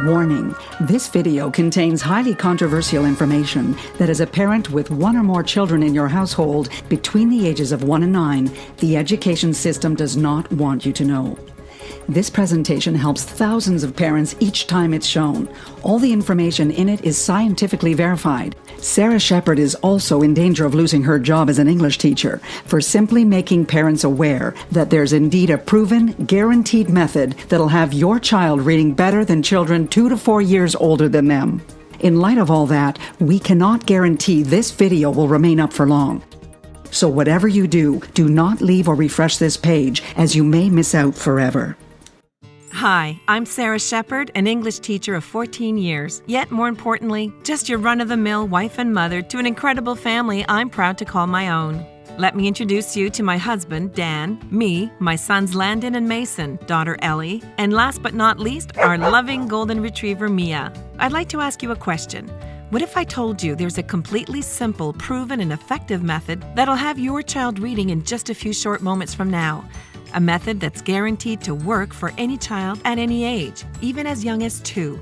Warning, this video contains highly controversial information that as a parent with one or more children in your household between the ages of 1 and 9, the education system does not want you to know. This presentation helps thousands of parents each time it's shown. All the information in it is scientifically verified. Sarah Shepard is also in danger of losing her job as an English teacher for simply making parents aware that there's indeed a proven, guaranteed method that'll have your child reading better than children 2 to 4 years older than them. In light of all that, we cannot guarantee this video will remain up for long. So whatever you do, do not leave or refresh this page, as you may miss out forever. Hi, I'm Sarah Shepard, an English teacher of 14 years, yet more importantly, just your run-of-the-mill wife and mother to an incredible family I'm proud to call my own. Let me introduce you to my husband, Dan, me, my sons Landon and Mason, daughter Ellie, and last but not least, our loving golden retriever, Mia. I'd like to ask you a question. What if I told you there's a completely simple, proven, and effective method that'll have your child reading in just a few short moments from now? A method that's guaranteed to work for any child at any age, even as young as 2.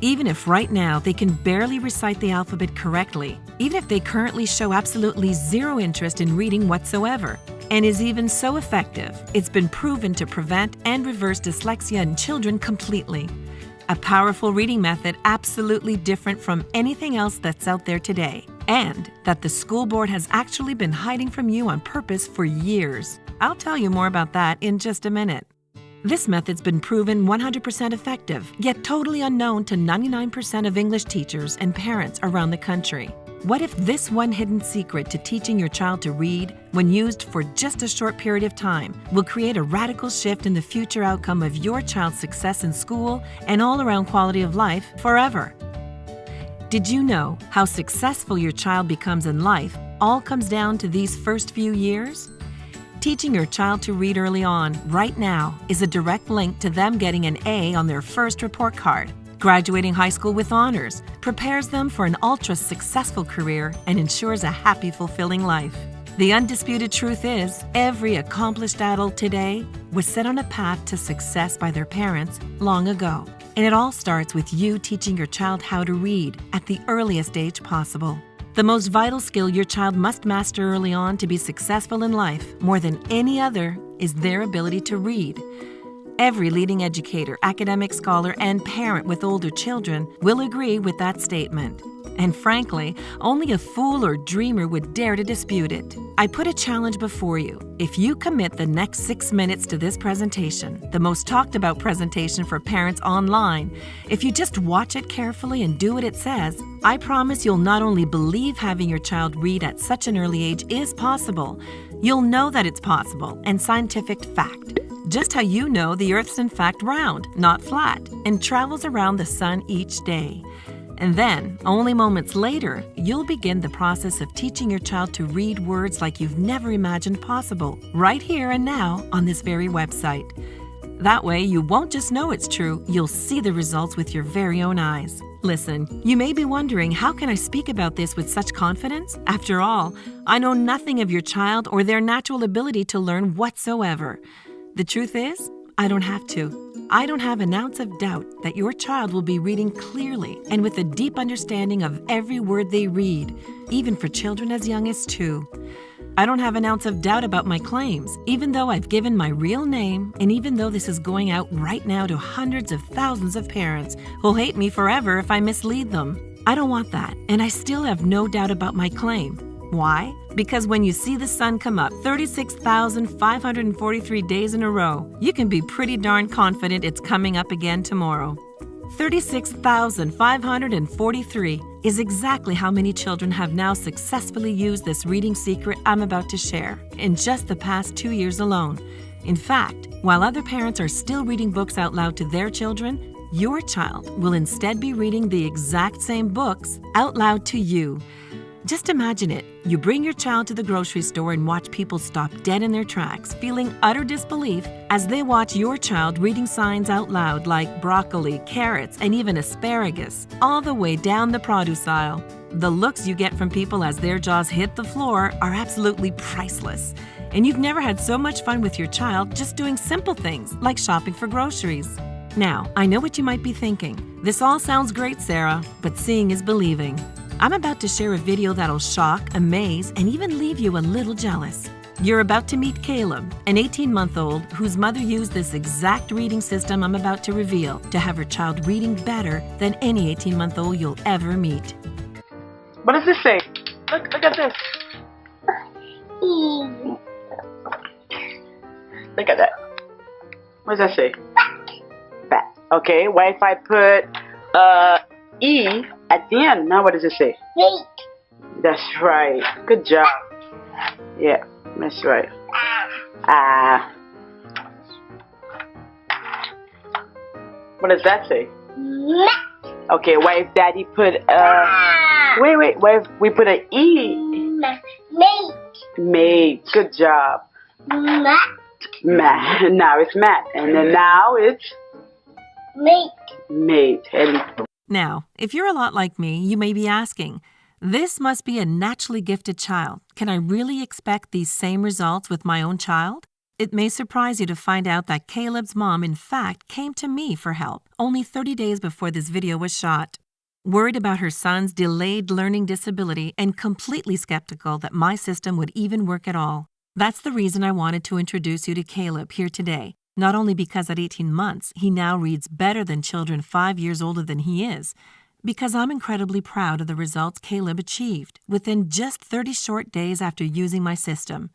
Even if right now they can barely recite the alphabet correctly, even if they currently show absolutely zero interest in reading whatsoever, and is even so effective, it's been proven to prevent and reverse dyslexia in children completely. A powerful reading method absolutely different from anything else that's out there today, and that the school board has actually been hiding from you on purpose for years. I'll tell you more about that in just a minute. This method's been proven 100% effective, yet totally unknown to 99% of English teachers and parents around the country. What if this one hidden secret to teaching your child to read, when used for just a short period of time, will create a radical shift in the future outcome of your child's success in school and all-around quality of life forever? Did you know how successful your child becomes in life all comes down to these first few years? Teaching your child to read early on, right now, is a direct link to them getting an A on their first report card. Graduating high school with honors prepares them for an ultra-successful career and ensures a happy, fulfilling life. The undisputed truth is, every accomplished adult today was set on a path to success by their parents long ago. And it all starts with you teaching your child how to read at the earliest age possible. The most vital skill your child must master early on to be successful in life, more than any other, is their ability to read. Every leading educator, academic scholar, and parent with older children will agree with that statement. And frankly, only a fool or dreamer would dare to dispute it. I put a challenge before you. If you commit the next 6 minutes to this presentation, the most talked about presentation for parents online, if you just watch it carefully and do what it says, I promise you'll not only believe having your child read at such an early age is possible, you'll know that it's possible and scientific fact. Just how you know the Earth's in fact round, not flat, and travels around the sun each day. And then, only moments later, you'll begin the process of teaching your child to read words like you've never imagined possible, right here and now on this very website. That way, you won't just know it's true, you'll see the results with your very own eyes. Listen, you may be wondering, how can I speak about this with such confidence? After all, I know nothing of your child or their natural ability to learn whatsoever. The truth is, I don't have to. I don't have an ounce of doubt that your child will be reading clearly and with a deep understanding of every word they read, even for children as young as 2. I don't have an ounce of doubt about my claims, even though I've given my real name, and even though this is going out right now to hundreds of thousands of parents who'll hate me forever if I mislead them. I don't want that, and I still have no doubt about my claim. Why? Because when you see the sun come up 36,543 days in a row, you can be pretty darn confident it's coming up again tomorrow. 36,543 is exactly how many children have now successfully used this reading secret I'm about to share in just the past 2 years alone. In fact, while other parents are still reading books out loud to their children, your child will instead be reading the exact same books out loud to you. Just imagine it. You bring your child to the grocery store and watch people stop dead in their tracks, feeling utter disbelief as they watch your child reading signs out loud like broccoli, carrots, and even asparagus, all the way down the produce aisle. The looks you get from people as their jaws hit the floor are absolutely priceless. And you've never had so much fun with your child just doing simple things like shopping for groceries. Now, I know what you might be thinking. This all sounds great, Sarah, but seeing is believing. I'm about to share a video that'll shock, amaze, and even leave you a little jealous. You're about to meet Caleb, an 18-month-old whose mother used this exact reading system I'm about to reveal to have her child reading better than any 18-month-old you'll ever meet. What does this say? Look at this. Look at that. What does that say? Bat. Okay, what if I put E at the end? Now what does it say? Mate. That's right. Good job. Yeah, that's right. What does that say? Mat. Okay, what if Daddy put wait, what if we put an E? Mate. Mate. Good job. Mat. Matt. Now it's Matt. And then now it's Mate. mate. And Now, if you're a lot like me, you may be asking, this must be a naturally gifted child. Can I really expect these same results with my own child? It may surprise you to find out that Caleb's mom, in fact, came to me for help only 30 days before this video was shot. Worried about her son's delayed learning disability and completely skeptical that my system would even work at all. That's the reason I wanted to introduce you to Caleb here today. Not only because at 18 months, he now reads better than children 5 years older than he is, because I'm incredibly proud of the results Caleb achieved within just 30 short days after using my system.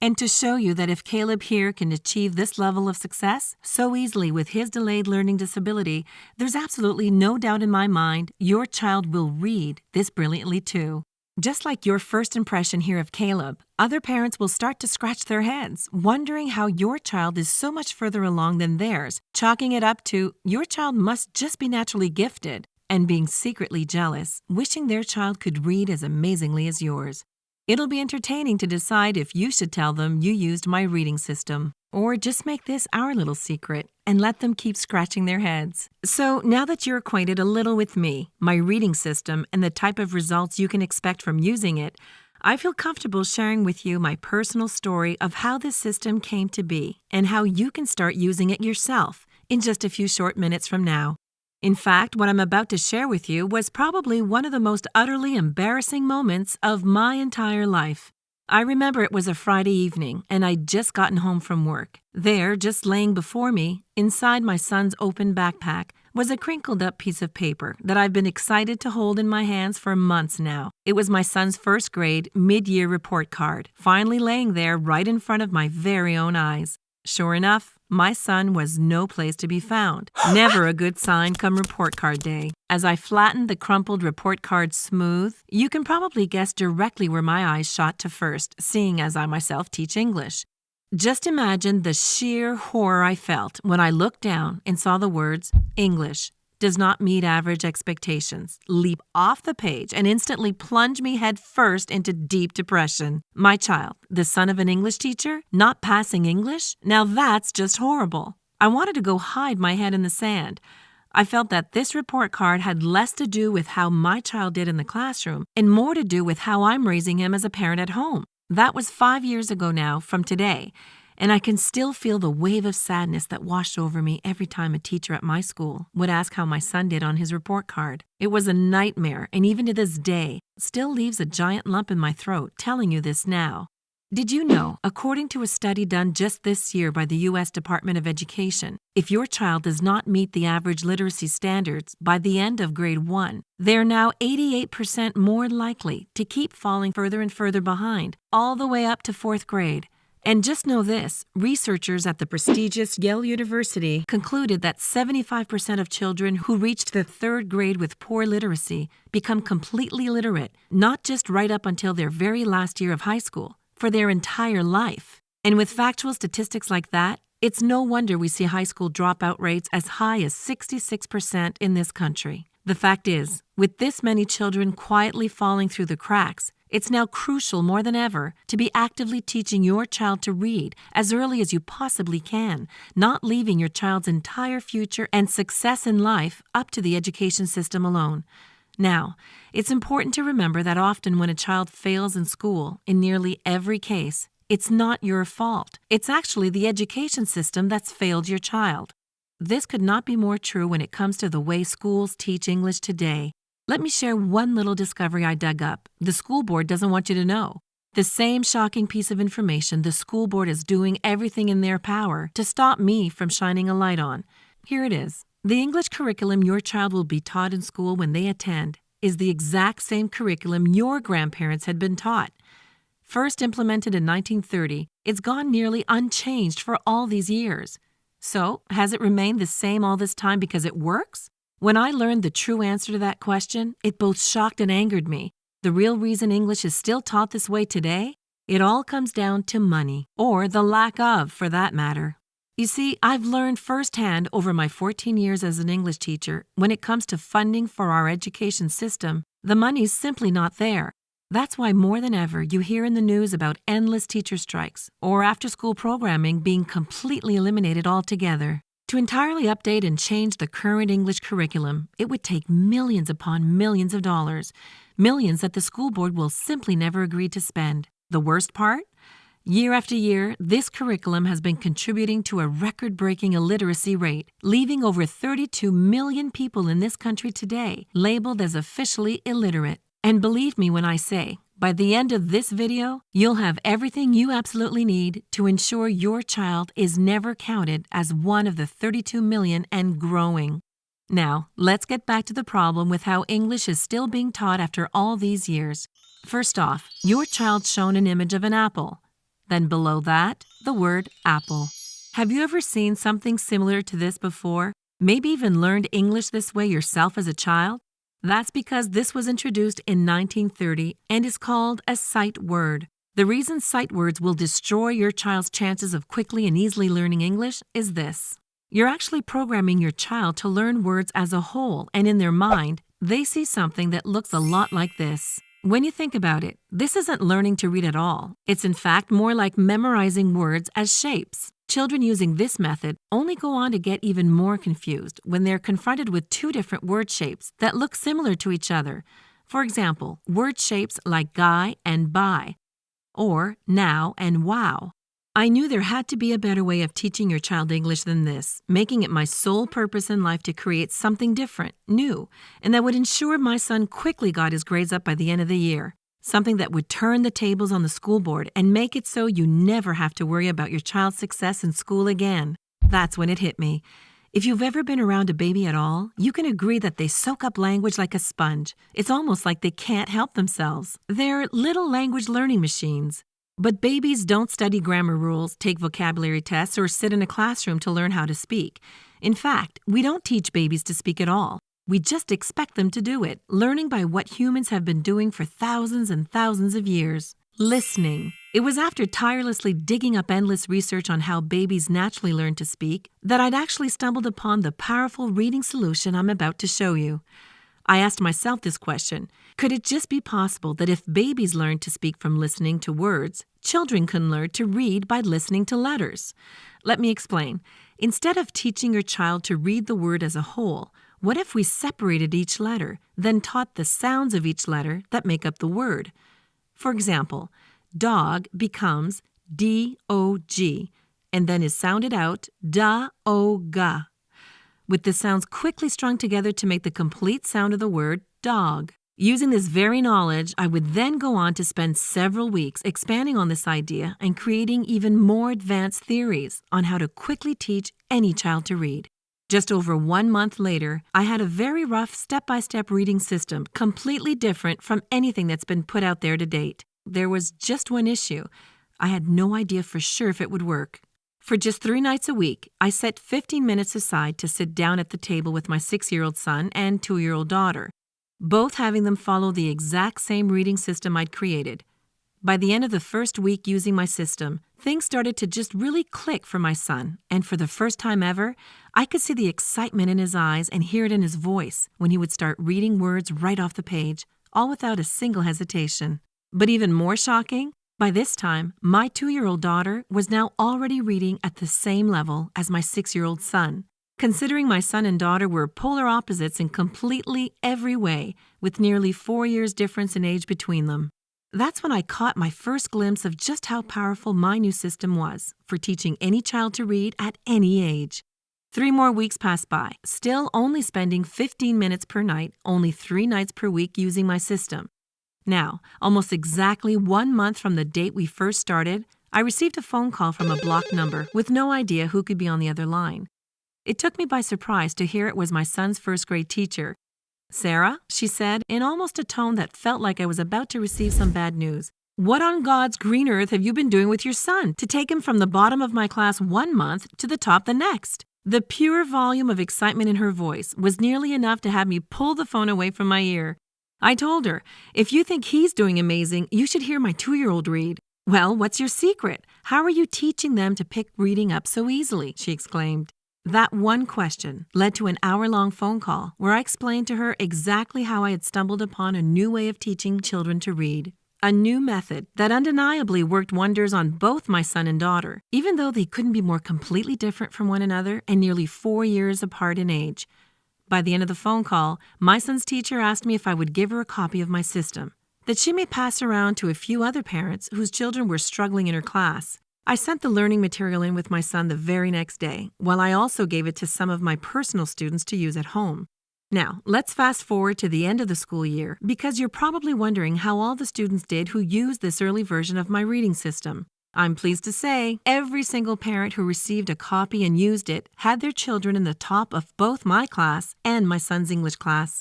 And to show you that if Caleb here can achieve this level of success so easily with his delayed learning disability, there's absolutely no doubt in my mind your child will read this brilliantly too. Just like your first impression here of Caleb, other parents will start to scratch their heads, wondering how your child is so much further along than theirs, chalking it up to your child must just be naturally gifted, and being secretly jealous, wishing their child could read as amazingly as yours. It'll be entertaining to decide if you should tell them you used my reading system, or just make this our little secret and let them keep scratching their heads. So now that you're acquainted a little with me, my reading system, and the type of results you can expect from using it, I feel comfortable sharing with you my personal story of how this system came to be and how you can start using it yourself in just a few short minutes from now. In fact, what I'm about to share with you was probably one of the most utterly embarrassing moments of my entire life. I remember it was a Friday evening, and I'd just gotten home from work. There, just laying before me, inside my son's open backpack, was a crinkled-up piece of paper that I've been excited to hold in my hands for months now. It was my son's first grade mid-year report card, finally laying there right in front of my very own eyes. Sure enough, my son was no place to be found. Never a good sign come report card day. As I flattened the crumpled report card smooth, you can probably guess directly where my eyes shot to first, seeing as I myself teach English. Just imagine the sheer horror I felt when I looked down and saw the words, English does not meet average expectations, leap off the page and instantly plunge me head first into deep depression. My child, the son of an English teacher, not passing English? Now that's just horrible. I wanted to go hide my head in the sand. I felt that this report card had less to do with how my child did in the classroom and more to do with how I'm raising him as a parent at home. That was 5 years ago now from today. And I can still feel the wave of sadness that washed over me every time a teacher at my school would ask how my son did on his report card. It was a nightmare, and even to this day, still leaves a giant lump in my throat telling you this now. Did you know, according to a study done just this year by the U.S. Department of Education, if your child does not meet the average literacy standards by the end of grade 1, they're now 88% more likely to keep falling further and further behind, all the way up to 4th grade. And just know this, researchers at the prestigious Yale University concluded that 75% of children who reached the 3rd grade with poor literacy become completely literate, not just right up until their very last year of high school, for their entire life. And with factual statistics like that, it's no wonder we see high school dropout rates as high as 66% in this country. The fact is, with this many children quietly falling through the cracks, it's now crucial more than ever to be actively teaching your child to read as early as you possibly can, not leaving your child's entire future and success in life up to the education system alone. Now, it's important to remember that often when a child fails in school, in nearly every case, it's not your fault. It's actually the education system that's failed your child. This could not be more true when it comes to the way schools teach English today. Let me share one little discovery I dug up. The school board doesn't want you to know. The same shocking piece of information the school board is doing everything in their power to stop me from shining a light on. Here it is. The English curriculum your child will be taught in school when they attend is the exact same curriculum your grandparents had been taught. First implemented in 1930, it's gone nearly unchanged for all these years. So, has it remained the same all this time because it works? When I learned the true answer to that question, it both shocked and angered me. The real reason English is still taught this way today? It all comes down to money, or the lack of, for that matter. You see, I've learned firsthand over my 14 years as an English teacher, when it comes to funding for our education system, the money's simply not there. That's why more than ever you hear in the news about endless teacher strikes or after-school programming being completely eliminated altogether. To entirely update and change the current English curriculum, it would take millions upon millions of dollars, millions that the school board will simply never agree to spend. The worst part? Year after year, this curriculum has been contributing to a record-breaking illiteracy rate, leaving over 32 million people in this country today labeled as officially illiterate. And believe me when I say, by the end of this video, you'll have everything you absolutely need to ensure your child is never counted as one of the 32 million and growing. Now, let's get back to the problem with how English is still being taught after all these years. First off, your child's shown an image of an apple. Then below that, the word apple. Have you ever seen something similar to this before? Maybe even learned English this way yourself as a child? That's because this was introduced in 1930 and is called a sight word. The reason sight words will destroy your child's chances of quickly and easily learning English is this. You're actually programming your child to learn words as a whole, and in their mind, they see something that looks a lot like this. When you think about it, this isn't learning to read at all. It's in fact more like memorizing words as shapes. Children using this method only go on to get even more confused when they're confronted with two different word shapes that look similar to each other. For example, word shapes like guy and buy, or now and wow. I knew there had to be a better way of teaching your child English than this, making it my sole purpose in life to create something different, new, and that would ensure my son quickly got his grades up by the end of the year. Something that would turn the tables on the school board and make it so you never have to worry about your child's success in school again. That's when it hit me. If you've ever been around a baby at all, you can agree that they soak up language like a sponge. It's almost like they can't help themselves. They're little language learning machines. But babies don't study grammar rules, take vocabulary tests, or sit in a classroom to learn how to speak. In fact, we don't teach babies to speak at all. We just expect them to do it, learning by what humans have been doing for thousands and thousands of years. Listening. It was after tirelessly digging up endless research on how babies naturally learn to speak that I'd actually stumbled upon the powerful reading solution I'm about to show you. I asked myself this question: could it just be possible that if babies learned to speak from listening to words, children can learn to read by listening to letters? Let me explain. Instead of teaching your child to read the word as a whole, what if we separated each letter, then taught the sounds of each letter that make up the word? For example, dog becomes D-O-G, and then is sounded out da-o-ga, with the sounds quickly strung together to make the complete sound of the word dog. Using this very knowledge, I would then go on to spend several weeks expanding on this idea and creating even more advanced theories on how to quickly teach any child to read. Just over 1 month later, I had a very rough step-by-step reading system, completely different from anything that's been put out there to date. There was just one issue. I had no idea for sure if it would work. For just 3 nights a week, I set 15 minutes aside to sit down at the table with my 6-year-old son and 2-year-old daughter, both having them follow the exact same reading system I'd created. By the end of the first week using my system, things started to just really click for my son, and for the first time ever, I could see the excitement in his eyes and hear it in his voice when he would start reading words right off the page, all without a single hesitation. But even more shocking, by this time, my 2-year-old daughter was now already reading at the same level as my 6-year-old son. Considering my son and daughter were polar opposites in completely every way, with nearly 4 years difference in age between them. That's when I caught my first glimpse of just how powerful my new system was for teaching any child to read at any age. 3 more weeks passed by, still only spending 15 minutes per night, only 3 nights per week using my system. Now, almost exactly 1 month from the date we first started, I received a phone call from a blocked number with no idea who could be on the other line. It took me by surprise to hear it was my son's first-grade teacher. "Sarah," she said, in almost a tone that felt like I was about to receive some bad news, "what on God's green earth have you been doing with your son to take him from the bottom of my class 1 month to the top the next?" The pure volume of excitement in her voice was nearly enough to have me pull the phone away from my ear. I told her, "If you think he's doing amazing, you should hear my 2-year-old read." "Well, what's your secret? How are you teaching them to pick reading up so easily?" she exclaimed. That one question led to an hour-long phone call where I explained to her exactly how I had stumbled upon a new way of teaching children to read. A new method that undeniably worked wonders on both my son and daughter, even though they couldn't be more completely different from one another and nearly 4 years apart in age. By the end of the phone call, my son's teacher asked me if I would give her a copy of my system, that she may pass around to a few other parents whose children were struggling in her class. I sent the learning material in with my son the very next day, while I also gave it to some of my personal students to use at home. Now, let's fast forward to the end of the school year, because you're probably wondering how all the students did who used this early version of my reading system. I'm pleased to say every single parent who received a copy and used it had their children in the top of both my class and my son's English class.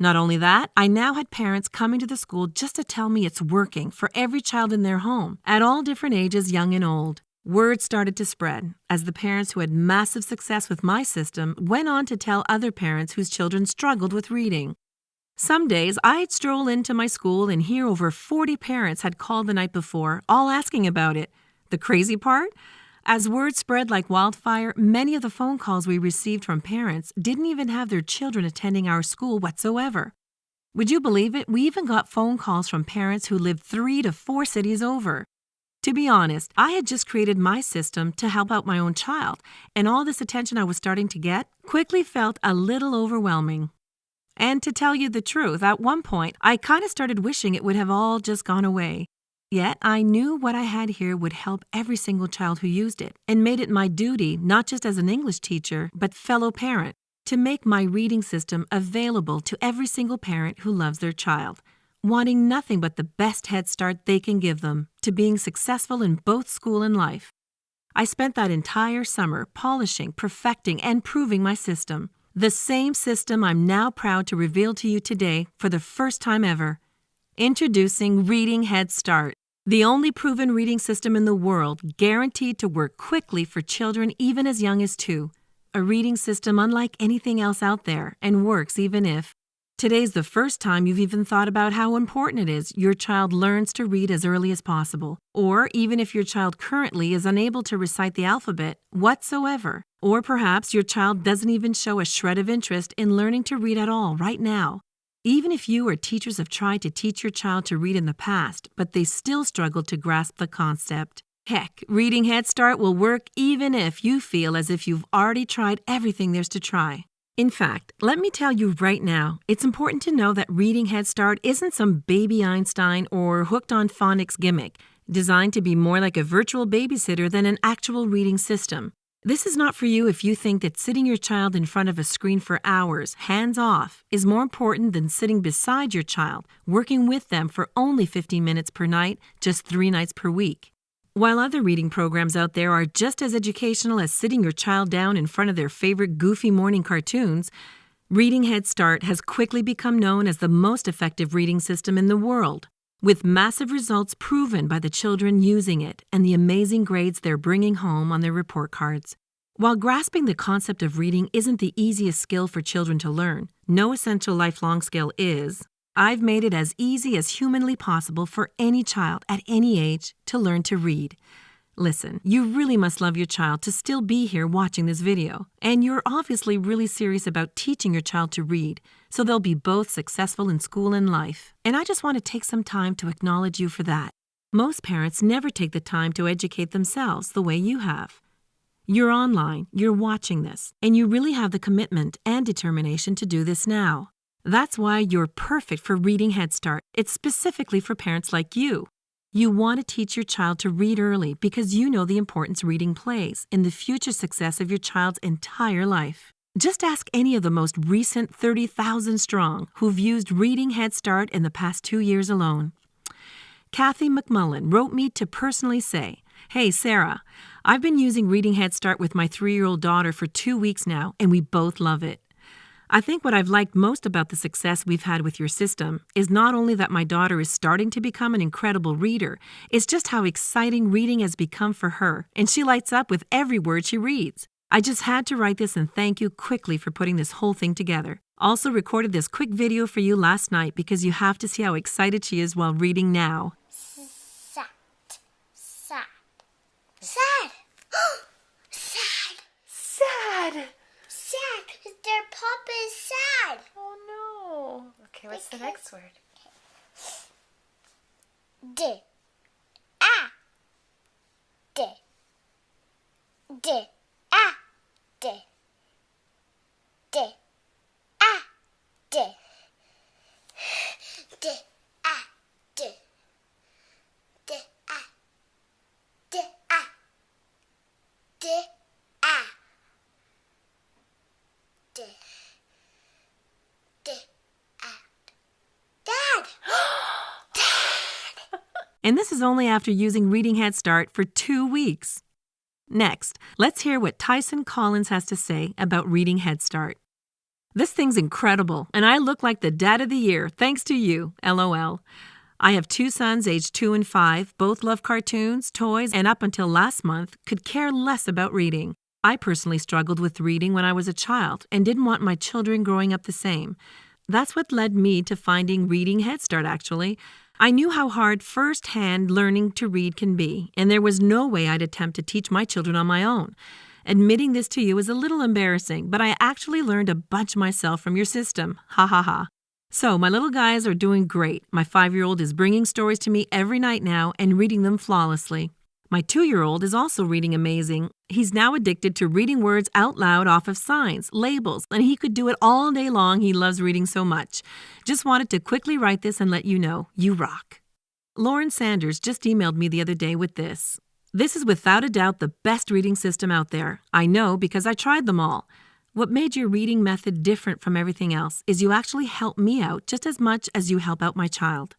Not only that, I now had parents coming to the school just to tell me it's working for every child in their home, at all different ages, young and old. Word started to spread as the parents who had massive success with my system went on to tell other parents whose children struggled with reading. Some days, I'd stroll into my school and hear over 40 parents had called the night before, all asking about it. The crazy part? As word spread like wildfire, many of the phone calls we received from parents didn't even have their children attending our school whatsoever. Would you believe it? We even got phone calls from parents who lived 3 to 4 cities over. To be honest, I had just created my system to help out my own child, and all this attention I was starting to get quickly felt a little overwhelming. And to tell you the truth, at one point, I kind of started wishing it would have all just gone away. Yet I knew what I had here would help every single child who used it, and made it my duty, not just as an English teacher, but fellow parent, to make my reading system available to every single parent who loves their child, wanting nothing but the best head start they can give them to being successful in both school and life. I spent that entire summer polishing, perfecting, and proving my system. The same system I'm now proud to reveal to you today for the first time ever. Introducing Reading Head Start, the only proven reading system in the world guaranteed to work quickly for children even as young as 2. A reading system unlike anything else out there and works even if today's the first time you've even thought about how important it is your child learns to read as early as possible, or even if your child currently is unable to recite the alphabet whatsoever, or perhaps your child doesn't even show a shred of interest in learning to read at all right now. Even if you or teachers have tried to teach your child to read in the past, but they still struggle to grasp the concept. Heck, Reading Head Start will work even if you feel as if you've already tried everything there's to try. In fact, let me tell you right now, it's important to know that Reading Head Start isn't some baby Einstein or hooked on phonics gimmick, designed to be more like a virtual babysitter than an actual reading system. This is not for you if you think that sitting your child in front of a screen for hours, hands off, is more important than sitting beside your child, working with them for only 15 minutes per night, just 3 nights per week. While other reading programs out there are just as educational as sitting your child down in front of their favorite goofy morning cartoons, Reading Head Start has quickly become known as the most effective reading system in the world, with massive results proven by the children using it and the amazing grades they're bringing home on their report cards. While grasping the concept of reading isn't the easiest skill for children to learn, no essential lifelong skill is, I've made it as easy as humanly possible for any child at any age to learn to read. Listen, you really must love your child to still be here watching this video, and you're obviously really serious about teaching your child to read, so they'll be both successful in school and life. And I just want to take some time to acknowledge you for that. Most parents never take the time to educate themselves the way you have. You're online, you're watching this, and you really have the commitment and determination to do this now. That's why you're perfect for Reading Head Start. It's specifically for parents like you. You want to teach your child to read early because you know the importance reading plays in the future success of your child's entire life. Just ask any of the most recent 30,000 strong who've used Reading Head Start in the past 2 years alone. Kathy McMullen wrote me to personally say, "Hey, Sarah, I've been using Reading Head Start with my 3-year-old daughter for 2 weeks now, and we both love it. I think what I've liked most about the success we've had with your system is not only that my daughter is starting to become an incredible reader, it's just how exciting reading has become for her, and she lights up with every word she reads. I just had to write this and thank you quickly for putting this whole thing together. Also recorded this quick video for you last night because you have to see how excited she is while reading now." Sad. Sad. Sad. Sad. Sad. Sad, because their papa is sad. Oh no. Okay, what's the next word? D. Ah. D. D. Ah. D. D. Ah. D. D. Ah. D. D. Ah. D. Ah. D. Ah. D. D. Ah. Dad! And this is only after using Reading Head Start for 2 weeks. Next, let's hear what Tyson Collins has to say about Reading Head Start. "This thing's incredible, and I look like the dad of the year thanks to you, LOL. I have 2 sons aged 2 and 5, both love cartoons, toys, and up until last month could care less about reading. I personally struggled with reading when I was a child and didn't want my children growing up the same. That's what led me to finding Reading Head Start, actually. I knew how hard first-hand learning to read can be, and there was no way I'd attempt to teach my children on my own. Admitting this to you is a little embarrassing, but I actually learned a bunch myself from your system. Ha ha ha. So my little guys are doing great. My 5-year-old is bringing stories to me every night now and reading them flawlessly. My 2-year-old is also reading amazing. He's now addicted to reading words out loud off of signs, labels, and he could do it all day long. He loves reading so much. Just wanted to quickly write this and let you know, you rock." Lauren Sanders just emailed me the other day with this. "This is without a doubt the best reading system out there. I know because I tried them all. What made your reading method different from everything else is you actually help me out just as much as you help out my child.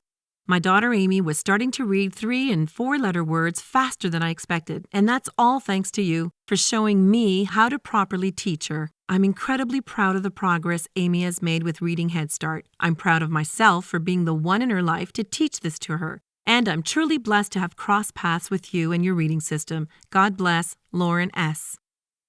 My daughter Amy was starting to read 3- and 4-letter words faster than I expected, and that's all thanks to you for showing me how to properly teach her. I'm incredibly proud of the progress Amy has made with Reading Head Start. I'm proud of myself for being the one in her life to teach this to her, and I'm truly blessed to have crossed paths with you and your reading system. God bless, Lauren S."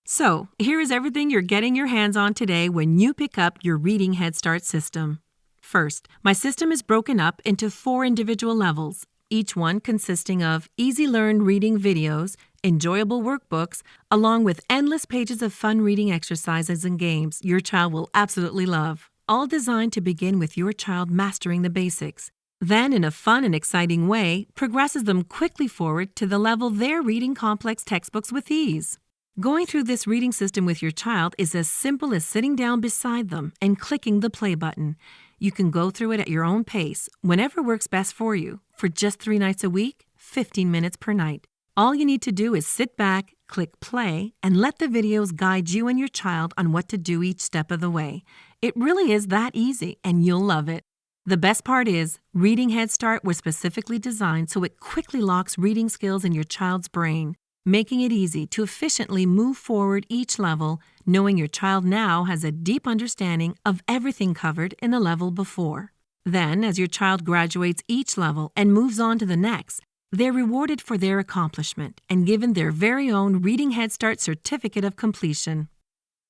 So, here is everything you're getting your hands on today when you pick up your Reading Head Start system. First, my system is broken up into 4 individual levels, each one consisting of easy-learned reading videos, enjoyable workbooks, along with endless pages of fun reading exercises and games your child will absolutely love, all designed to begin with your child mastering the basics. Then, in a fun and exciting way, progresses them quickly forward to the level they're reading complex textbooks with ease. Going through this reading system with your child is as simple as sitting down beside them and clicking the play button. You can go through it at your own pace, whenever works best for you, for just 3 nights a week, 15 minutes per night. All you need to do is sit back, click play, and let the videos guide you and your child on what to do each step of the way. It really is that easy, and you'll love it. The best part is, Reading Head Start was specifically designed so it quickly locks reading skills in your child's brain, making it easy to efficiently move forward each level, knowing your child now has a deep understanding of everything covered in the level before. Then, as your child graduates each level and moves on to the next, they're rewarded for their accomplishment and given their very own Reading Head Start certificate of completion.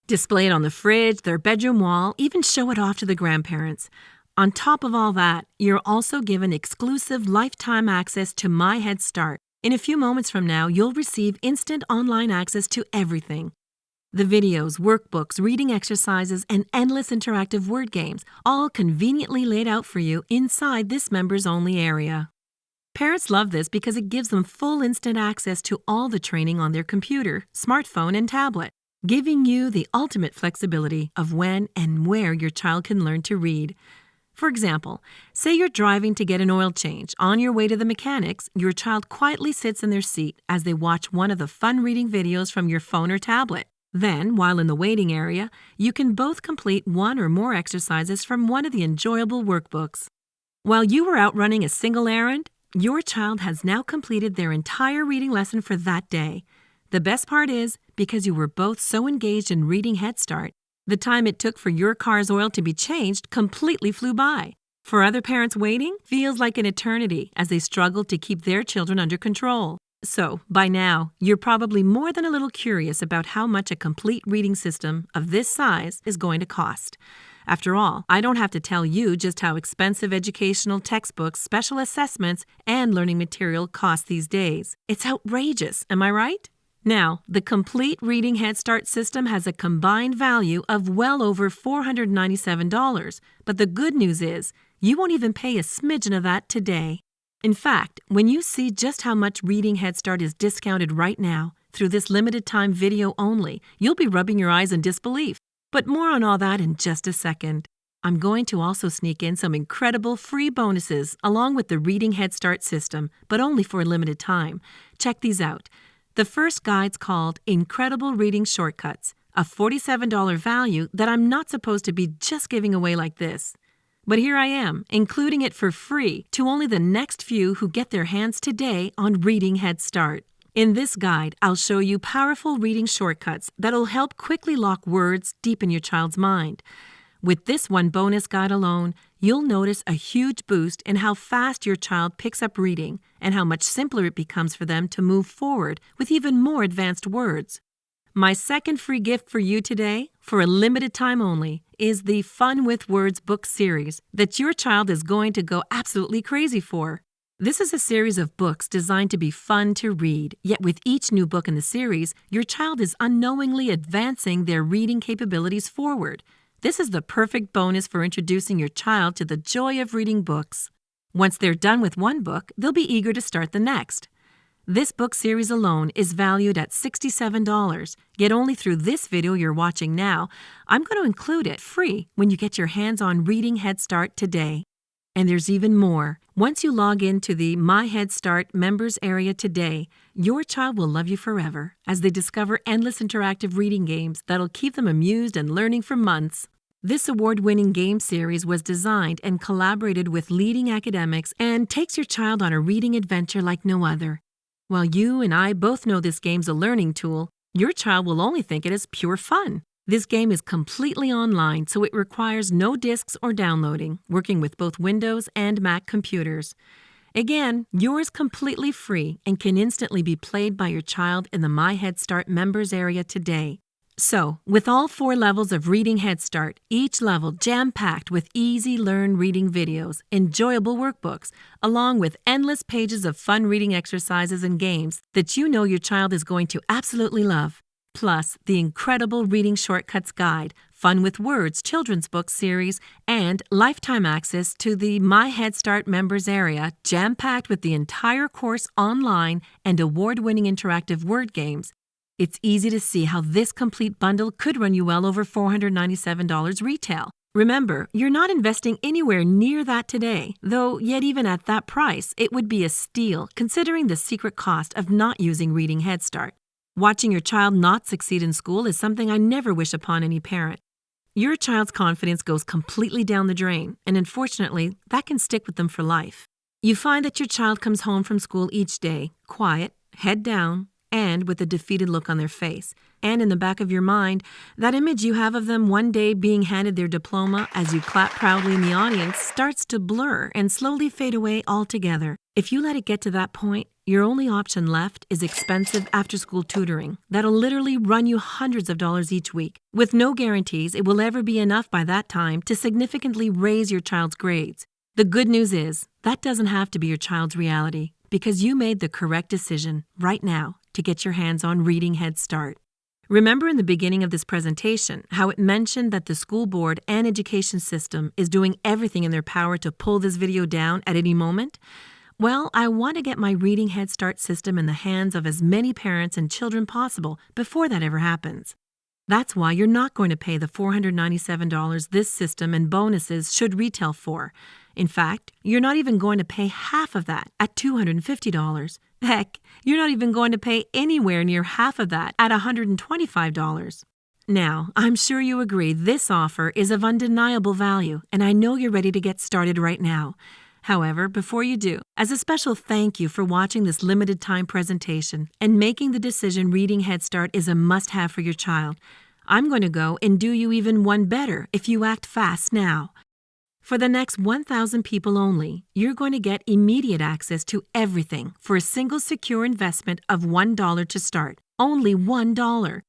Display it on the fridge, their bedroom wall, even show it off to the grandparents. On top of all that, you're also given exclusive lifetime access to My Head Start. In a few moments from now, you'll receive instant online access to everything. The videos, workbooks, reading exercises, and endless interactive word games, all conveniently laid out for you inside this members-only area. Parents love this because it gives them full instant access to all the training on their computer, smartphone, and tablet, giving you the ultimate flexibility of when and where your child can learn to read. For example, say you're driving to get an oil change. On your way to the mechanics, your child quietly sits in their seat as they watch one of the fun reading videos from your phone or tablet. Then, while in the waiting area, you can both complete one or more exercises from one of the enjoyable workbooks. While you were out running a single errand, your child has now completed their entire reading lesson for that day. The best part is, because you were both so engaged in reading Head Start, the time it took for your car's oil to be changed completely flew by. For other parents waiting, feels like an eternity as they struggle to keep their children under control. So, by now, you're probably more than a little curious about how much a complete reading system of this size is going to cost. After all, I don't have to tell you just how expensive educational textbooks, special assessments, and learning material cost these days. It's outrageous, am I right? Now, the complete Reading Head Start system has a combined value of well over $497, but the good news is, you won't even pay a smidgen of that today. In fact, when you see just how much Reading Head Start is discounted right now, through this limited time video only, you'll be rubbing your eyes in disbelief. But more on all that in just a second. I'm going to also sneak in some incredible free bonuses along with the Reading Head Start system, but only for a limited time. Check these out. The first guide's called Incredible Reading Shortcuts, a $47 value that I'm not supposed to be just giving away like this. But here I am, including it for free to only the next few who get their hands today on Reading Head Start. In this guide, I'll show you powerful reading shortcuts that'll help quickly lock words deep in your child's mind. With this one bonus guide alone, you'll notice a huge boost in how fast your child picks up reading and how much simpler it becomes for them to move forward with even more advanced words. My second free gift for you today, for a limited time only, is the Fun with Words book series that your child is going to go absolutely crazy for. This is a series of books designed to be fun to read, yet with each new book in the series, your child is unknowingly advancing their reading capabilities forward. This is the perfect bonus for introducing your child to the joy of reading books. Once they're done with one book, they'll be eager to start the next. This book series alone is valued at $67, yet only through this video you're watching now, I'm going to include it free when you get your hands on Reading Head Start today. And there's even more. Once you log into the My Head Start members area today, your child will love you forever as they discover endless interactive reading games that'll keep them amused and learning for months. This award-winning game series was designed and collaborated with leading academics and takes your child on a reading adventure like no other. While you and I both know this game's a learning tool, your child will only think it is pure fun. This game is completely online, so it requires no discs or downloading, working with both Windows and Mac computers. Again, yours completely free and can instantly be played by your child in the My Head Start members area today. So, with all 4 levels of Reading Head Start, each level jam-packed with easy-learn reading videos, enjoyable workbooks, along with endless pages of fun reading exercises and games that you know your child is going to absolutely love. Plus, the incredible Reading Shortcuts Guide, Fun with Words children's book series, and lifetime access to the My Head Start members area, jam-packed with the entire course online and award-winning interactive word games. It's easy to see how this complete bundle could run you well over $497 retail. Remember, you're not investing anywhere near that today, though yet even at that price, it would be a steal considering the secret cost of not using Reading Head Start. Watching your child not succeed in school is something I never wish upon any parent. Your child's confidence goes completely down the drain, and unfortunately, that can stick with them for life. You find that your child comes home from school each day, quiet, head down, and with a defeated look on their face. And in the back of your mind, that image you have of them one day being handed their diploma as you clap proudly in the audience starts to blur and slowly fade away altogether. If you let it get to that point, your only option left is expensive after-school tutoring that'll literally run you hundreds of dollars each week, with no guarantees it will ever be enough by that time to significantly raise your child's grades. The good news is, that doesn't have to be your child's reality, because you made the correct decision right now to get your hands on Reading Head Start. Remember in the beginning of this presentation how it mentioned that the school board and education system is doing everything in their power to pull this video down at any moment? Well, I want to get my Reading Head Start system in the hands of as many parents and children possible before that ever happens. That's why you're not going to pay the $497 this system and bonuses should retail for. In fact, you're not even going to pay half of that at $250. Heck, you're not even going to pay anywhere near half of that at $125. Now, I'm sure you agree this offer is of undeniable value, and I know you're ready to get started right now. However, before you do, as a special thank you for watching this limited time presentation and making the decision Reading Head Start is a must-have for your child, I'm going to go and do you even one better if you act fast now. For the next 1,000 people only, you're going to get immediate access to everything for a single secure investment of $1 to start. Only $1.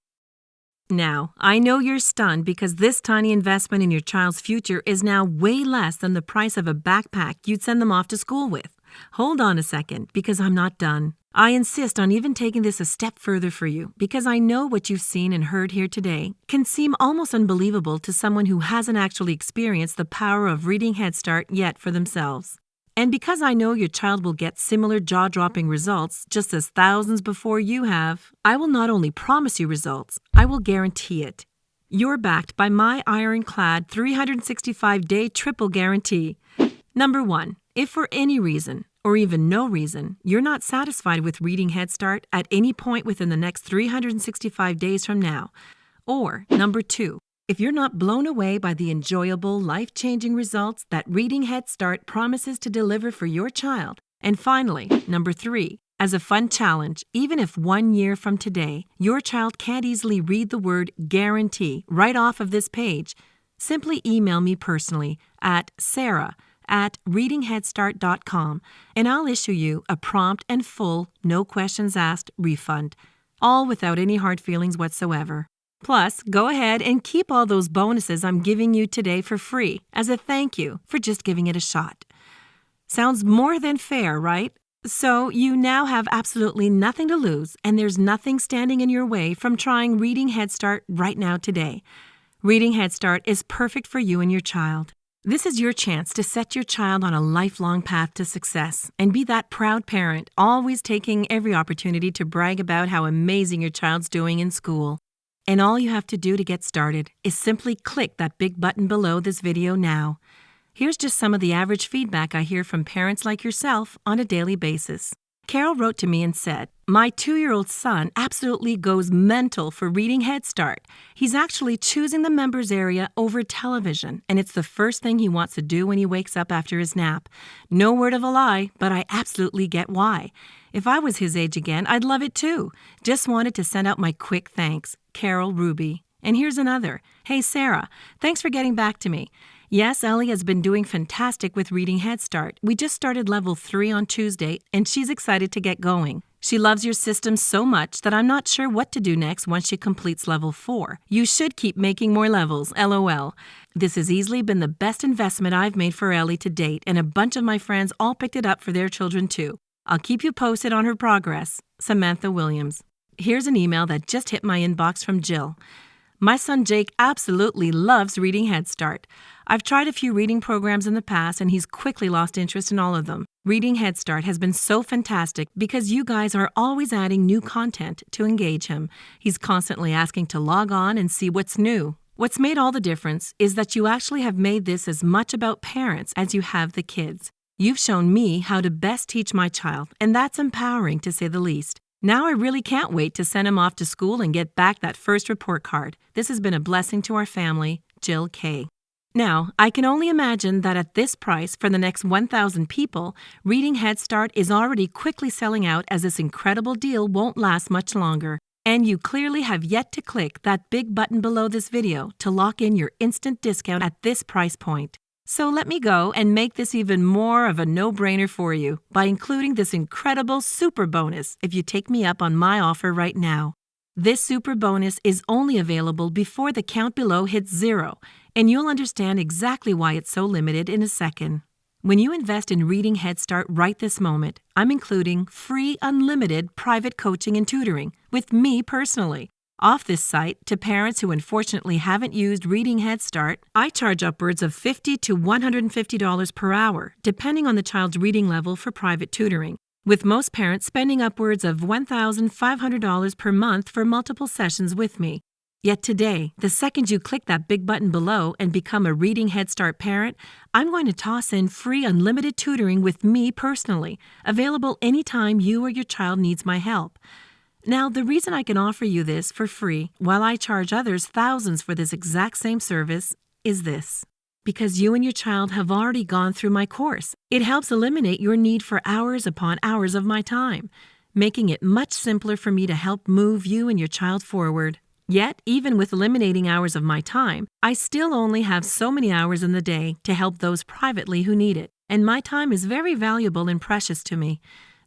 Now, I know you're stunned because this tiny investment in your child's future is now way less than the price of a backpack you'd send them off to school with. Hold on a second, because I'm not done. I insist on even taking this a step further for you because I know what you've seen and heard here today can seem almost unbelievable to someone who hasn't actually experienced the power of Reading Head Start yet for themselves. And because I know your child will get similar jaw-dropping results just as thousands before you have, I will not only promise you results, I will guarantee it. You're backed by my ironclad 365-day triple guarantee. Number 1, if for any reason, or even no reason, you're not satisfied with Reading Head Start at any point within the next 365 days from now. Or, number 2, if you're not blown away by the enjoyable, life-changing results that Reading Head Start promises to deliver for your child. And finally, number 3, as a fun challenge, even if 1 year from today, your child can't easily read the word guarantee right off of this page, simply email me personally at sarah@readingheadstart.com and I'll issue you a prompt and full, no questions asked refund, all without any hard feelings whatsoever. Plus, go ahead and keep all those bonuses I'm giving you today for free as a thank you for just giving it a shot. Sounds more than fair, right? So you now have absolutely nothing to lose and there's nothing standing in your way from trying Reading Head Start right now today. Reading Head Start is perfect for you and your child. This is your chance to set your child on a lifelong path to success and be that proud parent, always taking every opportunity to brag about how amazing your child's doing in school. And all you have to do to get started is simply click that big button below this video now. Here's just some of the average feedback I hear from parents like yourself on a daily basis. Carol wrote to me and said, "My 2-year-old son absolutely goes mental for Reading Head Start. He's actually choosing the members area over television, and it's the first thing he wants to do when he wakes up after his nap. No word of a lie, but I absolutely get why. If I was his age again, I'd love it too. Just wanted to send out my quick thanks. Carol Ruby." And here's another. "Hey, Sarah, thanks for getting back to me. Yes, Ellie has been doing fantastic with Reading Head Start. We just started level 3 on Tuesday, and she's excited to get going. She loves your system so much that I'm not sure what to do next once she completes level 4. You should keep making more levels, LOL. This has easily been the best investment I've made for Ellie to date, and a bunch of my friends all picked it up for their children too. I'll keep you posted on her progress. Samantha Williams." Here's an email that just hit my inbox from Jill. "My son Jake absolutely loves Reading Head Start. I've tried a few reading programs in the past and he's quickly lost interest in all of them. Reading Head Start has been so fantastic because you guys are always adding new content to engage him. He's constantly asking to log on and see what's new. What's made all the difference is that you actually have made this as much about parents as you have the kids. You've shown me how to best teach my child, and that's empowering to say the least. Now I really can't wait to send him off to school and get back that first report card. This has been a blessing to our family, Jill K." Now, I can only imagine that at this price for the next 1,000 people, Reading Head Start is already quickly selling out as this incredible deal won't last much longer. And you clearly have yet to click that big button below this video to lock in your instant discount at this price point. So let me go and make this even more of a no-brainer for you by including this incredible super bonus if you take me up on my offer right now. This super bonus is only available before the count below hits 0, and you'll understand exactly why it's so limited in a second. When you invest in Reading Head Start right this moment, I'm including free unlimited private coaching and tutoring with me personally. Off this site, to parents who unfortunately haven't used Reading Head Start, I charge upwards of $50 to $150 per hour, depending on the child's reading level for private tutoring, with most parents spending upwards of $1,500 per month for multiple sessions with me. Yet today, the second you click that big button below and become a Reading Head Start parent, I'm going to toss in free unlimited tutoring with me personally, available anytime you or your child needs my help. Now, the reason I can offer you this for free while I charge others thousands for this exact same service is this. Because you and your child have already gone through my course. It helps eliminate your need for hours upon hours of my time, making it much simpler for me to help move you and your child forward. Yet, even with eliminating hours of my time, I still only have so many hours in the day to help those privately who need it, and my time is very valuable and precious to me.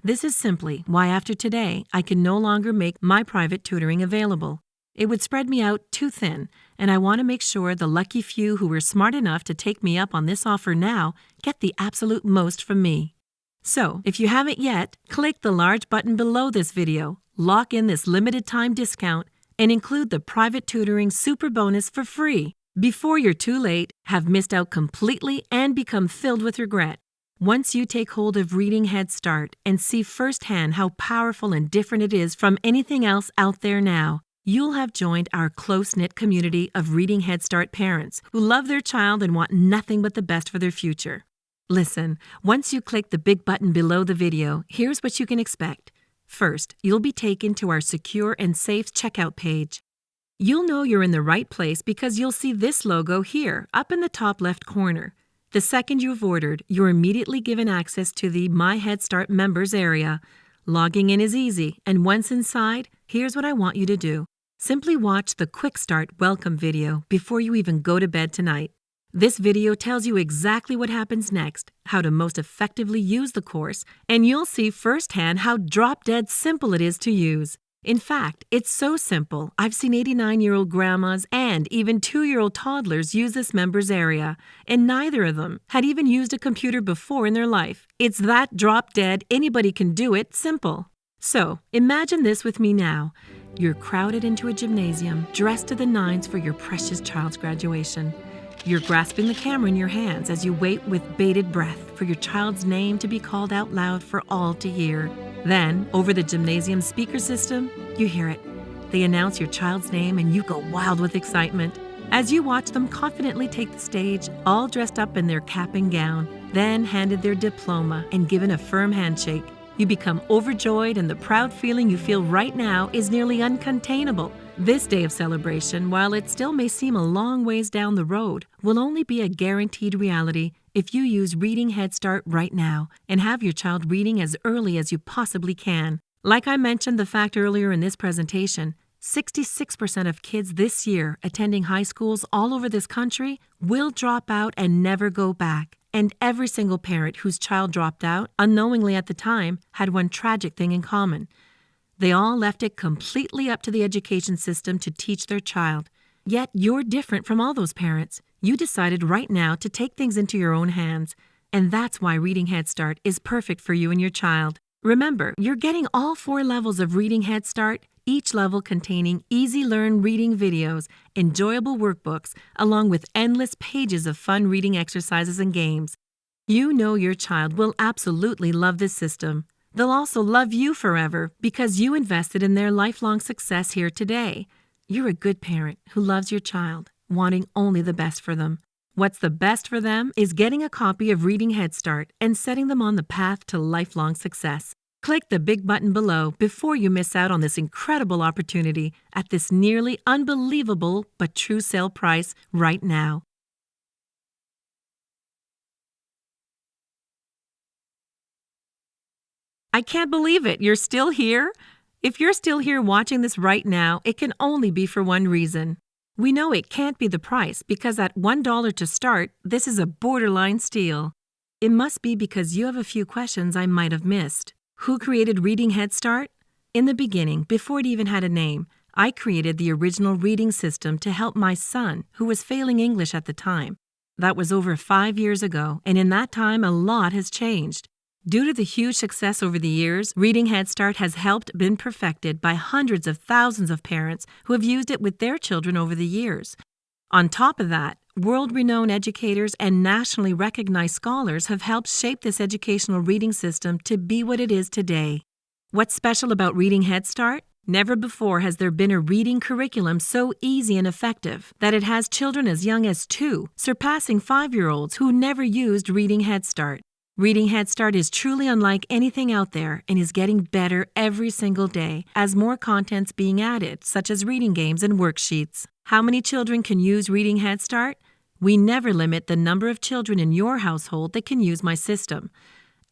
This is simply why after today, I can no longer make my private tutoring available. It would spread me out too thin, and I want to make sure the lucky few who were smart enough to take me up on this offer now get the absolute most from me. So, if you haven't yet, click the large button below this video, lock in this limited time discount, and include the private tutoring super bonus for free before you're too late, have missed out completely, and become filled with regret. Once you take hold of Reading Head Start and see firsthand how powerful and different it is from anything else out there now, you'll have joined our close-knit community of Reading Head Start parents who love their child and want nothing but the best for their future. Listen, once you click the big button below the video, here's what you can expect. First, you'll be taken to our secure and safe checkout page. You'll know you're in the right place because you'll see this logo here, up in the top left corner. The second you've ordered, you're immediately given access to the My Head Start members area. Logging in is easy, and once inside, here's what I want you to do. Simply watch the Quick Start welcome video before you even go to bed tonight. This video tells you exactly what happens next, how to most effectively use the course, and you'll see firsthand how drop-dead simple it is to use. In fact, it's so simple, I've seen 89-year-old grandmas and even 2-year-old toddlers use this members area, and neither of them had even used a computer before in their life. It's that drop-dead, anybody can do it, simple. So, imagine this with me now. You're crowded into a gymnasium, dressed to the nines for your precious child's graduation. You're grasping the camera in your hands as you wait with bated breath for your child's name to be called out loud for all to hear. Then, over the gymnasium speaker system, you hear it. They announce your child's name and you go wild with excitement. As you watch them confidently take the stage, all dressed up in their cap and gown, then handed their diploma and given a firm handshake, you become overjoyed, and the proud feeling you feel right now is nearly uncontainable. This day of celebration, while it still may seem a long ways down the road, will only be a guaranteed reality if you use Reading Head Start right now and have your child reading as early as you possibly can. Like I mentioned the fact earlier in this presentation, 66% of kids this year attending high schools all over this country will drop out and never go back. And every single parent whose child dropped out, unknowingly at the time, had one tragic thing in common. They all left it completely up to the education system to teach their child. Yet you're different from all those parents. You decided right now to take things into your own hands. And that's why Reading Head Start is perfect for you and your child. Remember, you're getting all 4 levels of Reading Head Start, each level containing easy-learn reading videos, enjoyable workbooks, along with endless pages of fun reading exercises and games. You know your child will absolutely love this system. They'll also love you forever because you invested in their lifelong success here today. You're a good parent who loves your child, wanting only the best for them. What's the best for them is getting a copy of Reading Head Start and setting them on the path to lifelong success. Click the big button below before you miss out on this incredible opportunity at this nearly unbelievable but true sale price right now. I can't believe it. You're still here? If you're still here watching this right now, it can only be for one reason. We know it can't be the price because at $1 to start, this is a borderline steal. It must be because you have a few questions I might have missed. Who created Reading Head Start? In the beginning, before it even had a name, I created the original reading system to help my son, who was failing English at the time. That was over 5 years ago, and in that time, a lot has changed. Due to the huge success over the years, Reading Head Start has been perfected by hundreds of thousands of parents who have used it with their children over the years. On top of that, world-renowned educators and nationally recognized scholars have helped shape this educational reading system to be what it is today. What's special about Reading Head Start? Never before has there been a reading curriculum so easy and effective that it has children as young as 2, surpassing 5-year-olds who never used Reading Head Start. Reading Head Start is truly unlike anything out there and is getting better every single day as more content's being added, such as reading games and worksheets. How many children can use Reading Head Start? We never limit the number of children in your household that can use my system.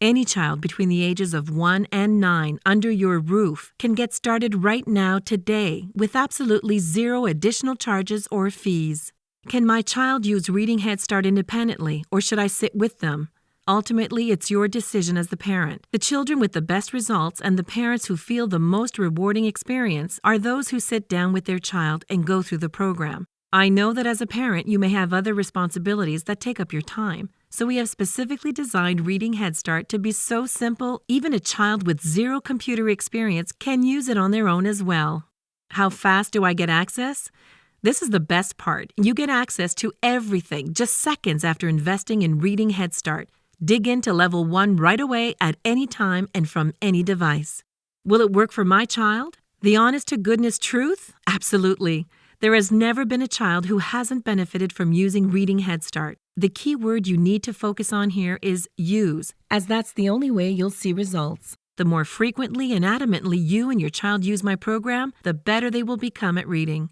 Any child between the ages of 1 and 9 under your roof can get started right now today with absolutely zero additional charges or fees. Can my child use Reading Head Start independently, or should I sit with them? Ultimately, it's your decision as the parent. The children with the best results and the parents who feel the most rewarding experience are those who sit down with their child and go through the program. I know that as a parent, you may have other responsibilities that take up your time. So we have specifically designed Reading Head Start to be so simple, even a child with zero computer experience can use it on their own as well. How fast do I get access? This is the best part. You get access to everything just seconds after investing in Reading Head Start. Dig into level 1 right away at any time and from any device. Will it work for my child? The honest-to-goodness truth? Absolutely. There has never been a child who hasn't benefited from using Reading Head Start. The key word you need to focus on here is use, as that's the only way you'll see results. The more frequently and adamantly you and your child use my program, the better they will become at reading.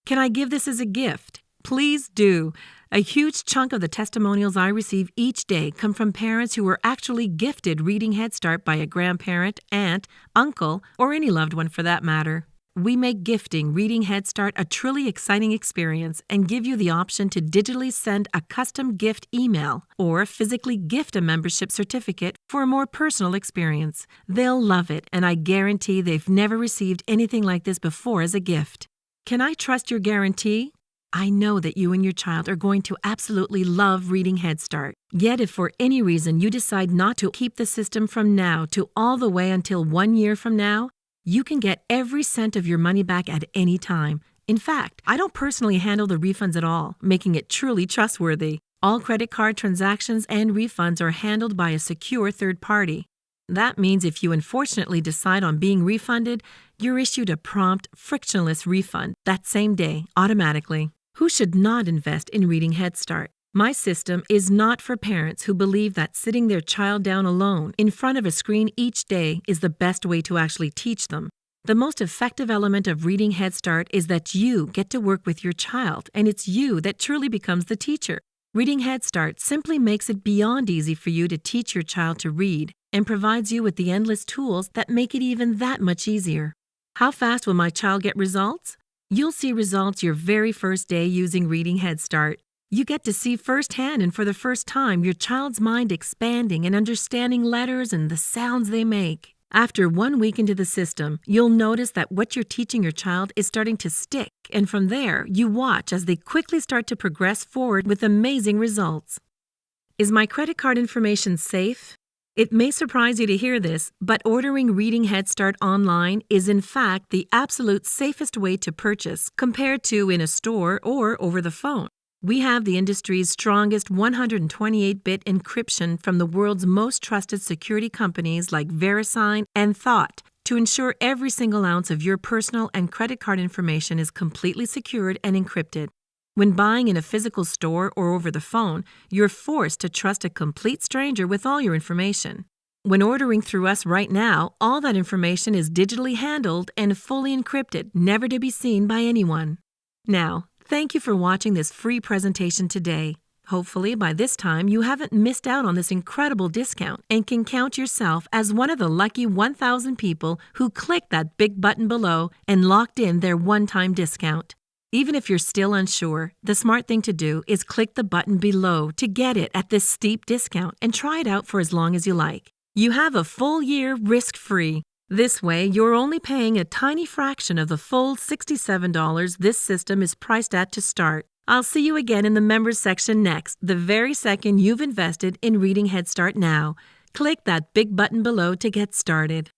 Can I give this as a gift? Please do. A huge chunk of the testimonials I receive each day come from parents who were actually gifted Reading Head Start by a grandparent, aunt, uncle, or any loved one for that matter. We make gifting Reading Head Start a truly exciting experience and give you the option to digitally send a custom gift email or physically gift a membership certificate for a more personal experience. They'll love it, and I guarantee they've never received anything like this before as a gift. Can I trust your guarantee? I know that you and your child are going to absolutely love Reading Head Start. Yet if for any reason you decide not to keep the system from now to all the way until 1 year from now, you can get every cent of your money back at any time. In fact, I don't personally handle the refunds at all, making it truly trustworthy. All credit card transactions and refunds are handled by a secure third party. That means if you unfortunately decide on being refunded, you're issued a prompt, frictionless refund that same day, automatically. Who should not invest in Reading Head Start? My system is not for parents who believe that sitting their child down alone in front of a screen each day is the best way to actually teach them. The most effective element of Reading Head Start is that you get to work with your child, and it's you that truly becomes the teacher. Reading Head Start simply makes it beyond easy for you to teach your child to read and provides you with the endless tools that make it even that much easier. How fast will my child get results? You'll see results your very first day using Reading Head Start. You get to see firsthand and for the first time your child's mind expanding and understanding letters and the sounds they make. After 1 week into the system, you'll notice that what you're teaching your child is starting to stick, and from there, you watch as they quickly start to progress forward with amazing results. Is my credit card information safe? It may surprise you to hear this, but ordering Reading Head Start online is in fact the absolute safest way to purchase compared to in a store or over the phone. We have the industry's strongest 128-bit encryption from the world's most trusted security companies like VeriSign and Thought to ensure every single ounce of your personal and credit card information is completely secured and encrypted. When buying in a physical store or over the phone, you're forced to trust a complete stranger with all your information. When ordering through us right now, all that information is digitally handled and fully encrypted, never to be seen by anyone. Now, thank you for watching this free presentation today. Hopefully, by this time, you haven't missed out on this incredible discount and can count yourself as one of the lucky 1,000 people who clicked that big button below and locked in their one-time discount. Even if you're still unsure, the smart thing to do is click the button below to get it at this steep discount and try it out for as long as you like. You have a full year risk-free. This way, you're only paying a tiny fraction of the full $67 this system is priced at to start. I'll see you again in the members section next, the very second you've invested in Reading Head Start now. Click that big button below to get started.